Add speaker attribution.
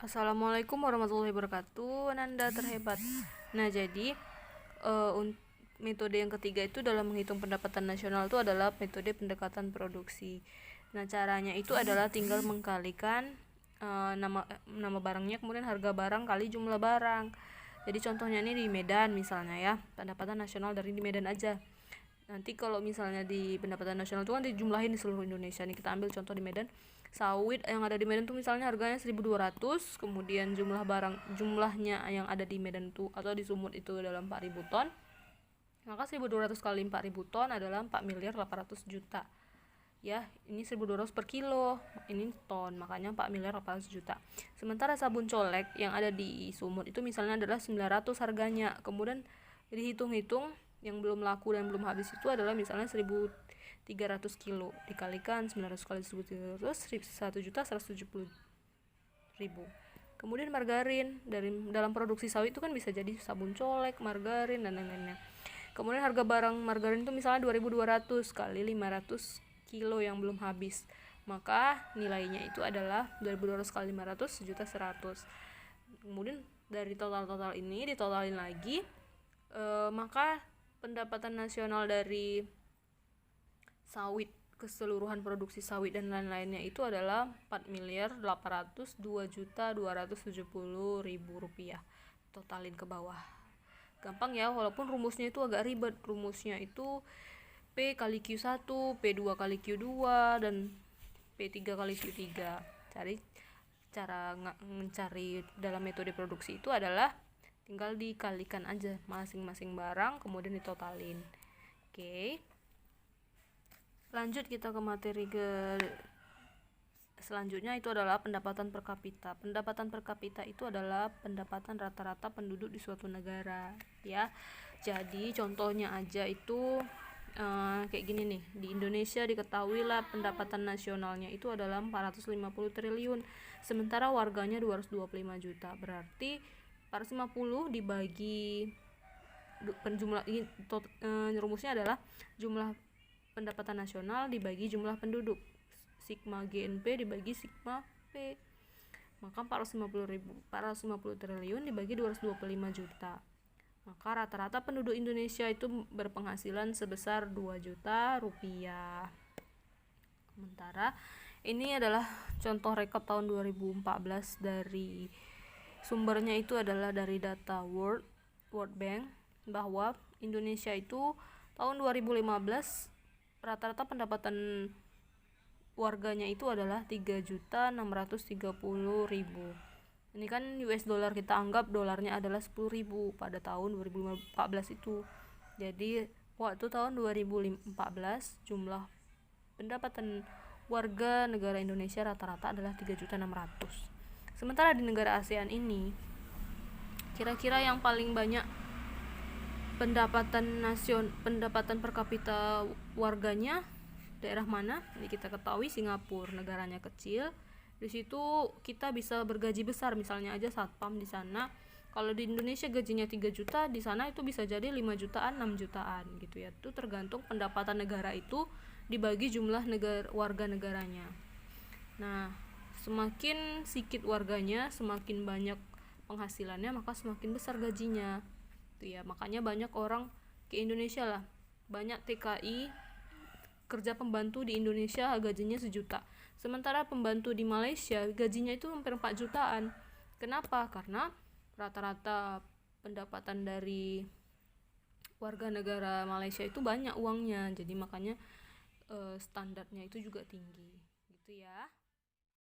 Speaker 1: Assalamualaikum warahmatullahi wabarakatuh. Ananda terhebat. Nah, jadi metode yang ketiga itu dalam menghitung pendapatan nasional itu adalah metode pendekatan produksi. Nah, caranya itu adalah tinggal mengkalikan nama barangnya, kemudian harga barang kali jumlah barang. Jadi contohnya ini di Medan misalnya ya, pendapatan nasional dari di Medan aja. Nanti kalau misalnya di pendapatan nasional itu kan dijumlahin di seluruh Indonesia. Nih kita ambil contoh di Medan. Sawit yang ada di Medan tuh misalnya harganya 1.200, kemudian jumlahnya yang ada di Medan tuh atau di Sumut itu adalah 4.000 ton. Maka 1.200 kali 4.000 ton adalah 4.800.000.000 juta. Ya, ini 1.200 per kilo, ini ton, makanya 4.800.000.000 juta. Sementara sabun colek yang ada di Sumut itu misalnya adalah 900 harganya. Kemudian dihitung-hitung yang belum laku dan belum habis itu adalah misalnya 1.300 kilo dikalikan 900 kali 1.300, 1.170.000. Kemudian margarin, dalam produksi sawit itu kan bisa jadi sabun colek, margarin dan lain-lainnya. Kemudian harga barang margarin itu misalnya 2.200 kali 500 kilo yang belum habis, maka nilainya itu adalah 2.200 kali 500 1.100.000. Kemudian dari total ini ditotalin lagi, maka pendapatan nasional dari sawit, keseluruhan produksi sawit dan lain-lainnya itu adalah 4.802.270.000 rupiah. Totalin ke bawah. Gampang ya, walaupun rumusnya itu agak ribet. Rumusnya itu P kali Q1, P2 kali Q2, dan P3 kali Q3. Cara mencari dalam metode produksi itu adalah tinggal dikalikan aja masing-masing barang, kemudian ditotalin. Oke. Lanjut kita ke materi selanjutnya, itu adalah pendapatan per kapita. Pendapatan per kapita itu adalah pendapatan rata-rata penduduk di suatu negara, ya. Jadi contohnya aja itu kayak gini nih. Di Indonesia diketahuilah pendapatan nasionalnya itu adalah 450 triliun, sementara warganya 225 juta. Berarti 450 dibagi penjumlah rumusnya adalah jumlah pendapatan nasional dibagi jumlah penduduk, sigma GNP dibagi sigma P. Maka 450 triliun dibagi 225 juta. Maka rata-rata penduduk Indonesia itu berpenghasilan sebesar 2 juta rupiah. Sementara ini adalah contoh rekap tahun 2014, dari sumbernya itu adalah dari data World Bank, bahwa Indonesia itu tahun 2015 rata-rata pendapatan warganya itu adalah 3.630.000. Ini kan US dollar, kita anggap dolarnya adalah 10.000 pada tahun 2014 itu. Jadi waktu tahun 2014 jumlah pendapatan warga negara Indonesia rata-rata adalah 3.600.000. Sementara di negara ASEAN ini, kira-kira yang paling banyak pendapatan per kapita warganya daerah mana? Ini kita ketahui Singapura, negaranya kecil. Di situ kita bisa bergaji besar, misalnya aja satpam di sana. Kalau di Indonesia gajinya 3 juta, di sana itu bisa jadi 5 jutaan, 6 jutaan gitu ya. Itu tergantung pendapatan negara itu dibagi jumlah warga negaranya. Nah, semakin sedikit warganya, semakin banyak penghasilannya, maka semakin besar gajinya. Itu ya, makanya banyak orang ke Indonesia lah. Banyak TKI kerja pembantu di Indonesia gajinya 1 juta. Sementara pembantu di Malaysia gajinya itu hampir 4 jutaan. Kenapa? Karena rata-rata pendapatan dari warga negara Malaysia itu banyak uangnya. Jadi makanya standarnya itu juga tinggi. Gitu ya.